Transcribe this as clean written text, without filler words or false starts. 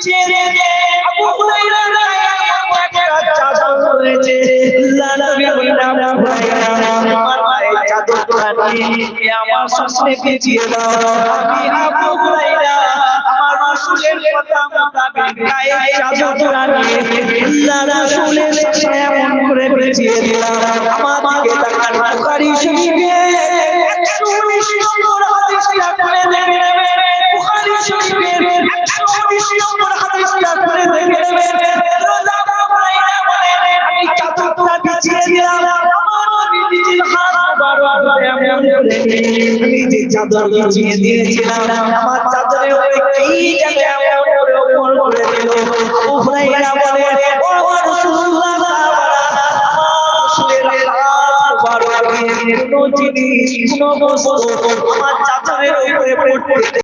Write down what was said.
ছেড়ে দে আবু হুরায়রা একটা চাদর রয়েছে আল্লাহ নবী বললেন আবু হুরায়রা আমার গায়ে চাদরটা নিয়ে আমার সামনে পেঁচিয়ে দাও আমি আবু হুরায়রা আমার রাসূলের কথা মোতাবেক গায়ে চাদরটা নিয়ে আল্লাহ রাসূলের সামনে এমন করে পেঁচিয়ে দিলাম আমার দিকে তাকান বুখারী শরীফে 119 নম্বর হাদিসটা করে দেখবেন বুখারী শরীফের 119 নম্বর হাদিসটা করে দেখবেন রোজা ভাইরা বলেন আমি চাদরটা বিছিয়ে দিলাম আমার নবীজির হাত মুবারক ধরে এমন করে আমি যে চাদর বিছিয়ে দিয়েছিলাম আমার চাদরের উপরে কি যেন এমন করে উপর করে দিল আবু হুরায়রা বলে ও রাসূলুল্লাহ কোন জিনিস কোন বস্তু আমার চাদরের উপরে পড়তে